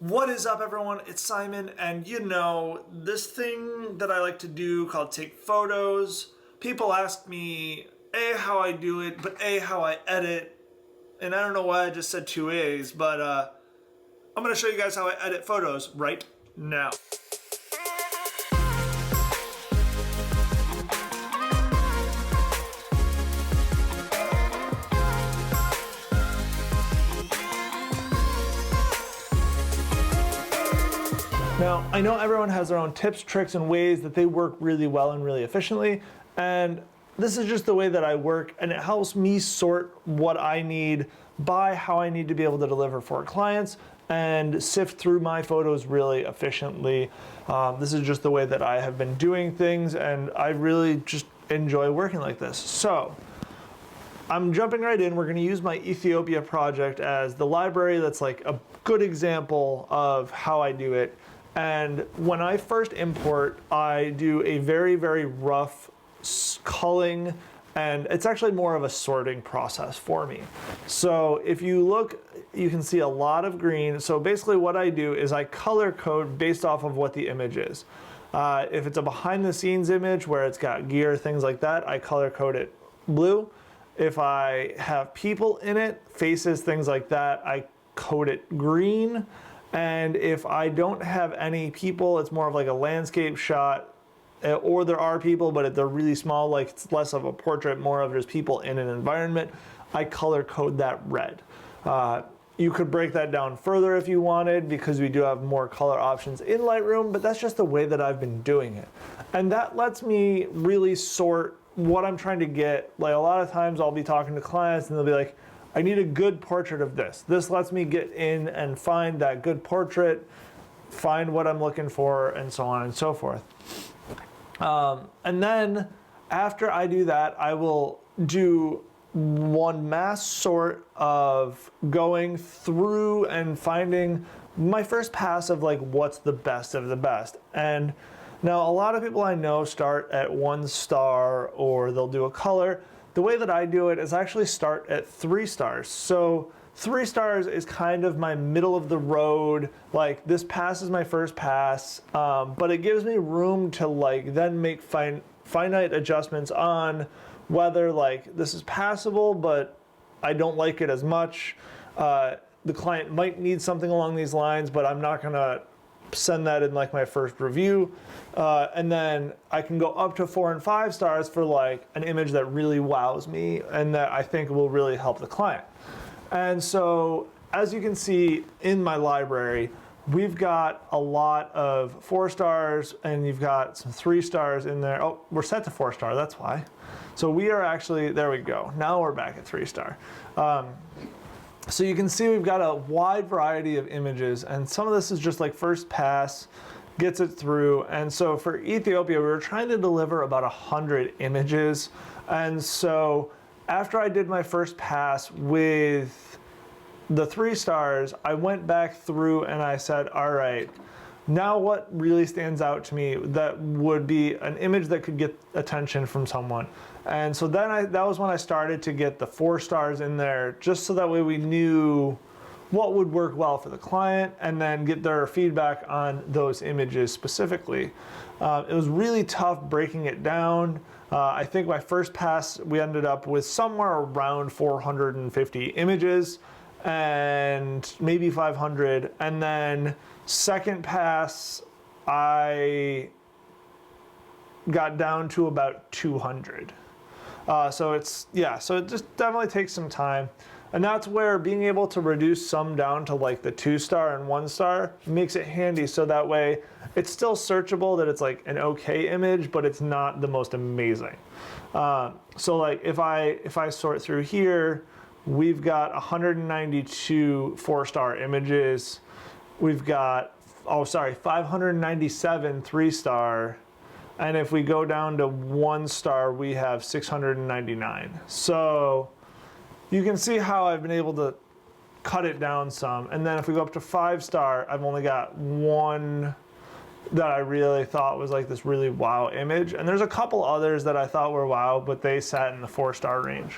What is up, everyone? It's Simon, and you know, this thing that I like to do called take photos, people ask me A, how I do it, but A, how I edit, and I don't know why I just said two A's, but I'm going to show you guys how I edit photos right now. Now, I know everyone has their own tips, tricks, and ways that they work really well and really efficiently, and this is just the way that I work, and it helps me sort what I need by how I need to be able to deliver for clients and sift through my photos really efficiently. This is just the way that I have been doing things, and I really just enjoy working like this. So, I'm jumping right in. We're going to use my Ethiopia project as the library that's like a good example of how I do it. And when I first import, I do a very, very rough culling, and it's actually more of a sorting process for me. So if you look, you can see a lot of green. So basically what I do is I color code based off of what the image is. If it's a behind the scenes image where it's got gear, things like that, I color code it blue. If I have people in it, faces, things like that, I code it green. And if I don't have any people, it's more of like a landscape shot, or there are people, but they're really small, like it's less of a portrait, more of just people in an environment, I color code that red. You could break that down further if you wanted, because we do have more color options in Lightroom, but that's just the way that I've been doing it. And that lets me really sort what I'm trying to get. Like a lot of times I'll be talking to clients and they'll be like, I need a good portrait of this. This lets me get in and find that good portrait, find what I'm looking for, and so on and so forth. And then after I do that, I will do one mass sort of going through and finding my first pass of like what's the best of the best. And now a lot of people I know start at 1 star or they'll do a color. The way that I do it is I actually start at 3 stars. So 3 stars is kind of my middle of the road. Like this pass is my first pass, but it gives me room to like then make finite adjustments on whether like this is passable, but I don't like it as much. The client might need something along these lines, but I'm not gonna send that in like my first review. And then I can go up to 4 and 5 stars for like an image that really wows me and that I think will really help the client. And so as you can see in my library, we've got a lot of 4 stars and you've got some 3 stars in there. Oh, we're set to 4 star, that's why. So we are actually, there we go. Now we're back at 3 star. So you can see we've got a wide variety of images, and some of this is just like first pass, gets it through. And so for Ethiopia, we were trying to deliver about 100 images. And so after I did my first pass with the 3 stars, I went back through and I said, all right, now what really stands out to me that would be an image that could get attention from someone. And so then that was when I started to get the 4 stars in there, just so that way we knew what would work well for the client and then get their feedback on those images specifically. It was really tough breaking it down. I think my first pass, we ended up with somewhere around 450 images and maybe 500. And then second pass, I got down to about 200. So it just definitely takes some time. And that's where being able to reduce some down to like the 2 star and 1 star makes it handy, so that way it's still searchable, that it's like an okay image, but it's not the most amazing. So like if I sort through here, we've got 192 4-star images. We've got, 597 3-star. And if we go down to 1 star, we have 699. So you can see how I've been able to cut it down some. And then if we go up to 5 star, I've only got 1 that I really thought was like this really wow image. And there's a couple others that I thought were wow, but they sat in the 4-star range.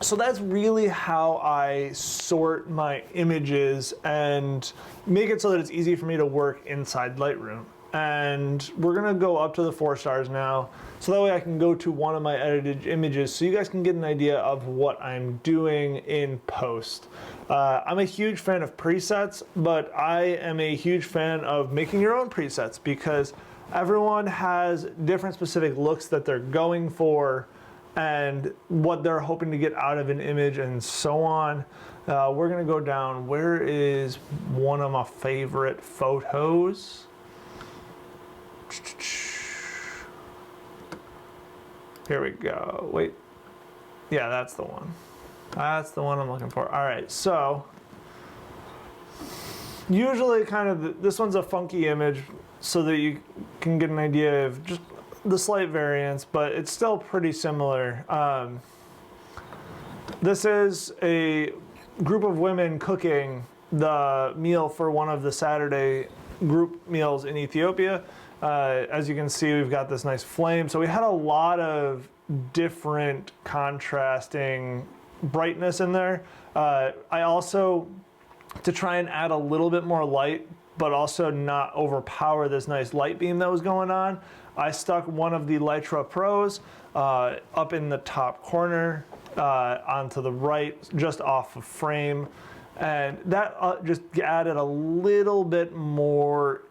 So that's really how I sort my images and make it so that it's easy for me to work inside Lightroom. And we're gonna go up to the 4 stars now, so that way I can go to one of my edited images so you guys can get an idea of what I'm doing in post. I'm a huge fan of presets, but I am a huge fan of making your own presets because everyone has different specific looks that they're going for and what they're hoping to get out of an image and so on. We're gonna go down. Where is one of my favorite photos? Here we go. Wait. Yeah, that's the one. That's the one I'm looking for. All right, so usually kind of this one's a funky image so that you can get an idea of just the slight variance, but it's still pretty similar. This is a group of women cooking the meal for one of the Saturday group meals in Ethiopia. As you can see, we've got this nice flame. So we had a lot of different contrasting brightness in there. I also, to try and add a little bit more light, but also not overpower this nice light beam that was going on, I stuck one of the Lightroom Pros up in the top corner onto the right, just off of frame. And that just added a little bit more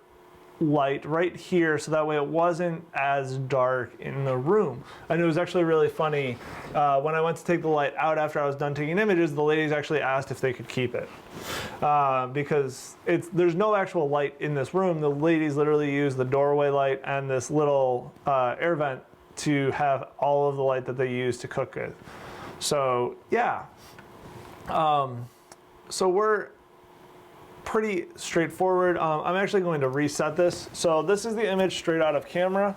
light right here, so that way it wasn't as dark in the room. And it was actually really funny when I went to take the light out after I was done taking images, the ladies actually asked if they could keep it because there's no actual light in this room. The ladies literally use the doorway light and this little air vent to have all of the light that they use to cook with. So yeah, so we're pretty straightforward. I'm actually going to reset this. So this is the image straight out of camera,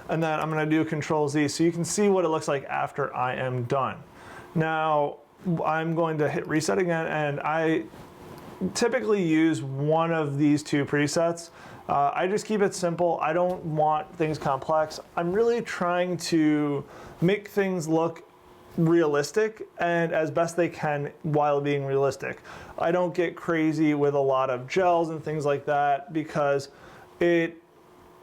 and then I'm going to do Control Z so you can see what it looks like after I am done. Now I'm going to hit reset again, and I typically use one of these 2 presets. I just keep it simple. I don't want things complex. I'm really trying to make things look realistic and as best they can while being realistic. I don't get crazy with a lot of gels and things like that because it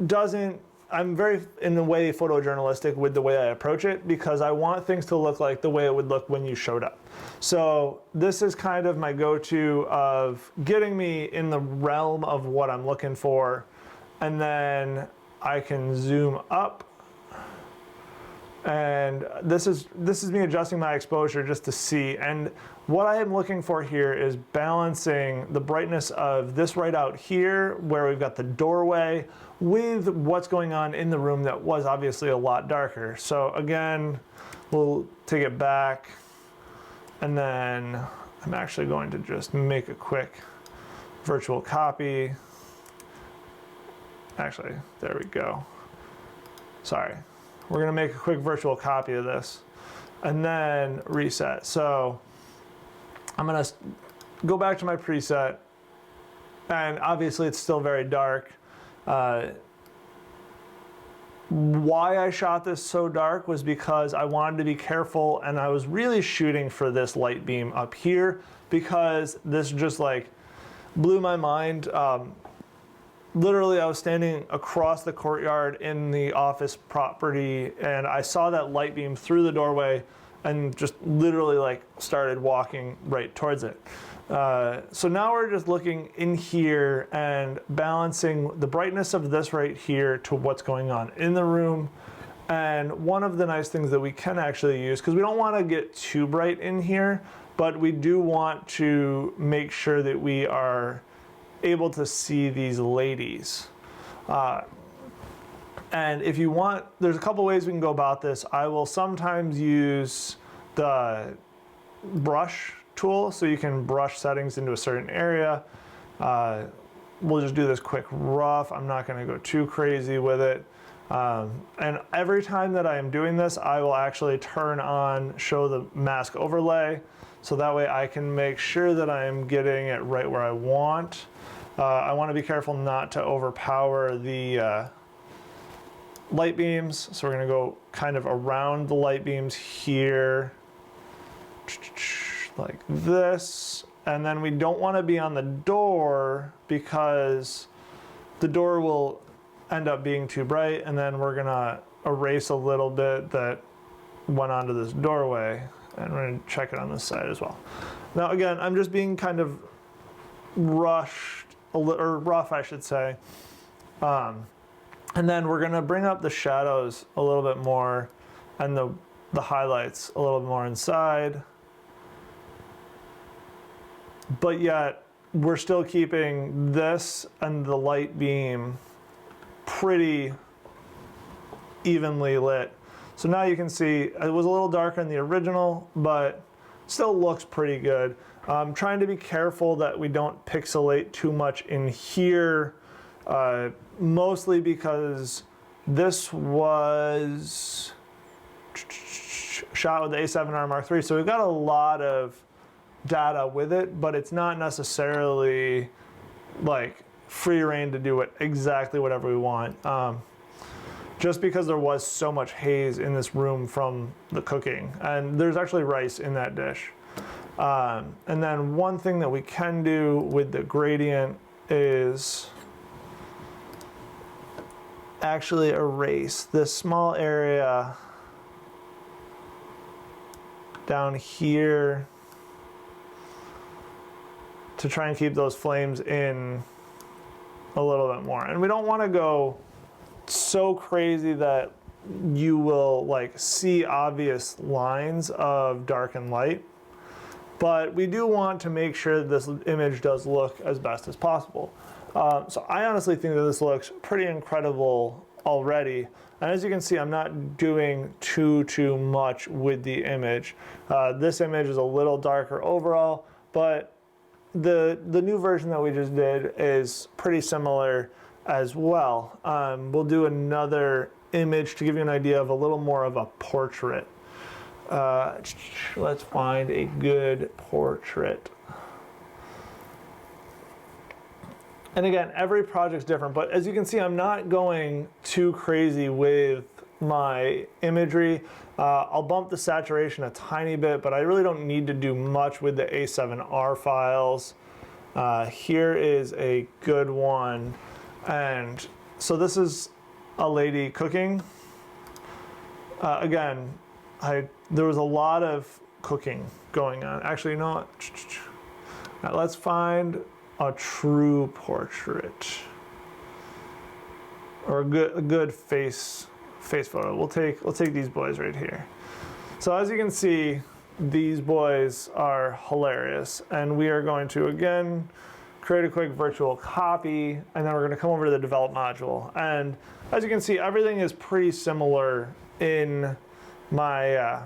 doesn't, I'm very, in a way, photojournalistic with the way I approach it because I want things to look like the way it would look when you showed up. So this is kind of my go-to of getting me in the realm of what I'm looking for, and then I can zoom up. And this is me adjusting my exposure just to see. And what I am looking for here is balancing the brightness of this right out here, where we've got the doorway, with what's going on in the room that was obviously a lot darker. So again, we'll take it back, and then I'm actually going to just make a quick virtual copy. Actually, there we go. Sorry. We're gonna make a quick virtual copy of this and then reset. So I'm gonna go back to my preset, and obviously it's still very dark. Why I shot this so dark was because I wanted to be careful, and I was really shooting for this light beam up here because this just like blew my mind. Literally, I was standing across the courtyard in the office property, and I saw that light beam through the doorway and just literally like started walking right towards it. So now we're just looking in here and balancing the brightness of this right here to what's going on in the room. And one of the nice things that we can actually use, because we don't want to get too bright in here, but we do want to make sure that we are able to see these ladies. And if you want, there's a couple ways we can go about this. I will sometimes use the brush tool, so you can brush settings into a certain area. We'll just do this quick rough. I'm not gonna go too crazy with it. And every time that I am doing this, I will actually turn on show the mask overlay, so that way I can make sure that I am getting it right where I want. I want to be careful not to overpower the light beams, so we're going to go kind of around the light beams here like this. And then we don't want to be on the door because the door will end up being too bright, and then we're gonna erase a little bit that went onto this doorway, and we're gonna check it on this side as well. Now again, I'm just being kind of rushed, or rough I should say. And then we're gonna bring up the shadows a little bit more and the highlights a little bit more inside. But yet we're still keeping this and the light beam pretty evenly lit. So now you can see it was a little darker in the original, but still looks pretty good. I'm trying to be careful that we don't pixelate too much in here, mostly because this was shot with the A7R Mark III, so we've got a lot of data with it, but it's not necessarily like free reign to do exactly whatever we want. Just because there was so much haze in this room from the cooking, and there's actually rice in that dish. And then one thing that we can do with the gradient is actually erase this small area down here to try and keep those flames in a little bit more. And we don't want to go so crazy that you will like see obvious lines of dark and light, but we do want to make sure that this image does look as best as possible. So I honestly think that this looks pretty incredible already. And as you can see, I'm not doing too much with the image. This image is a little darker overall, but the new version that we just did is pretty similar as well. We'll do another image to give you an idea of a little more of a portrait. Let's find a good portrait. And again, every project's different, but as you can see, I'm not going too crazy with my imagery. I'll bump the saturation a tiny bit, but I really don't need to do much with the A7R files. Here is a good one. And so this is a lady cooking. Again, there was a lot of cooking going on. Actually, you know what? Now let's find a true portrait, or a good face photo. We'll take these boys right here. So as you can see, these boys are hilarious, and we are going to again create a quick virtual copy, and then we're going to come over to the develop module. And as you can see, everything is pretty similar in my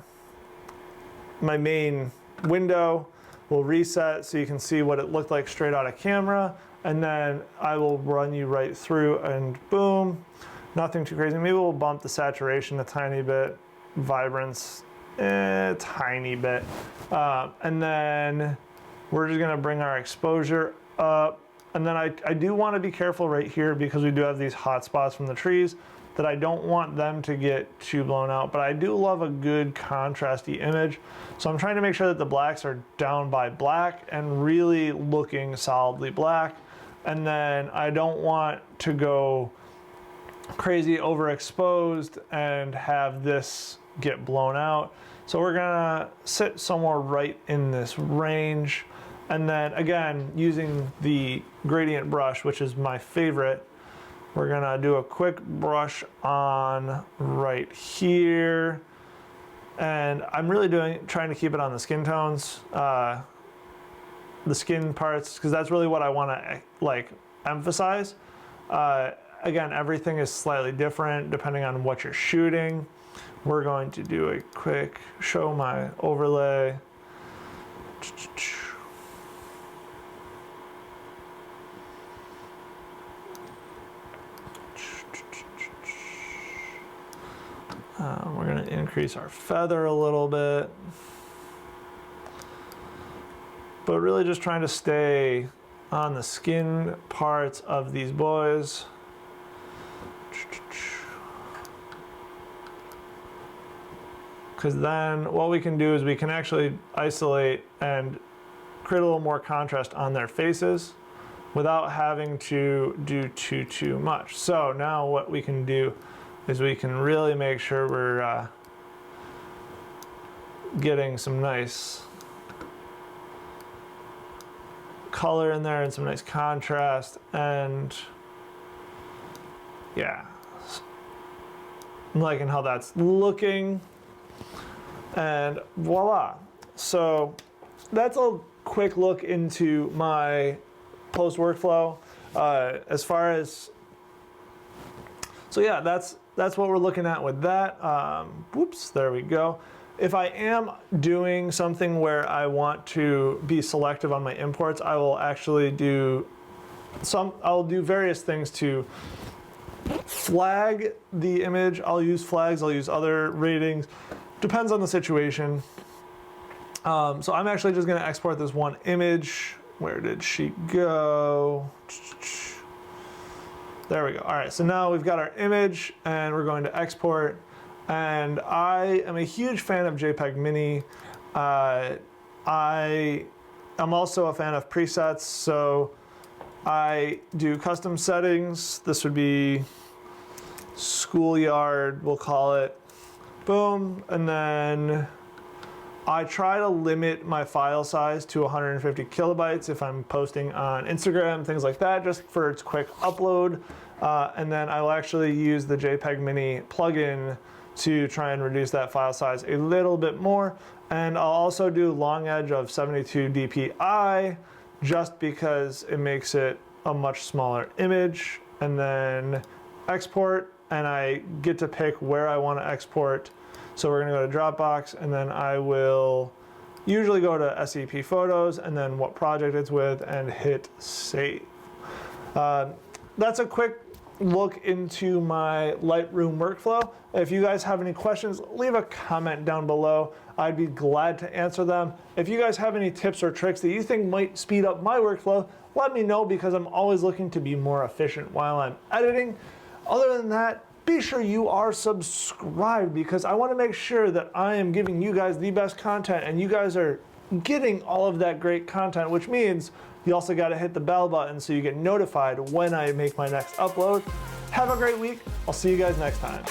my main window. We'll reset so you can see what it looked like straight out of camera, and then I will run you right through, and boom, nothing too crazy. Maybe we'll bump the saturation a tiny bit, vibrance a tiny bit, and then we're just gonna bring our exposure up. And then I do want to be careful right here because we do have these hot spots from the trees that I don't want them to get too blown out, but I do love a good contrasty image. So I'm trying to make sure that the blacks are down by black and really looking solidly black. And then I don't want to go crazy overexposed and have this get blown out. So we're gonna sit somewhere right in this range. And then again, using the gradient brush, which is my favorite, we're gonna do a quick brush on right here. And I'm really trying to keep it on the skin tones, the skin parts, because that's really what I wanna like emphasize. Again, everything is slightly different depending on what you're shooting. We're going to do a quick show my overlay. We're going to increase our feather a little bit, but really just trying to stay on the skin parts of these boys. because then what we can do is we can actually isolate and create a little more contrast on their faces without having to do too much. So now what we can do is we can really make sure we're getting some nice color in there and some nice contrast, and yeah, I'm liking how that's looking, and voila. So that's a quick look into my post workflow. As far as, so yeah, that's what we're looking at with that. Whoops, there we go. If I am doing something where I want to be selective on my imports, I will actually do I'll do various things to flag the image. I'll use flags, I'll use other ratings, depends on the situation. So I'm actually just gonna export this one image. Where did she go? There we go. All right, so now we've got our image and we're going to export. And I am a huge fan of JPEG Mini. I am also a fan of presets, so I do custom settings. This would be schoolyard, we'll call it. Boom, and then I try to limit my file size to 150 kilobytes if I'm posting on Instagram, things like that, just for its quick upload. And then I will actually use the JPEG Mini plugin to try and reduce that file size a little bit more. And I'll also do long edge of 72 dpi just because it makes it a much smaller image. And then export, and I get to pick where I want to export. So we're gonna go to Dropbox, and then I will usually go to SEP Photos and then what project it's with and hit save. That's a quick look into my Lightroom workflow. If you guys have any questions, leave a comment down below. I'd be glad to answer them. If you guys have any tips or tricks that you think might speed up my workflow, let me know, because I'm always looking to be more efficient while I'm editing. Other than that, be sure you are subscribed, because I want to make sure that I am giving you guys the best content and you guys are getting all of that great content, which means you also got to hit the bell button so you get notified when I make my next upload. Have a great week. I'll see you guys next time.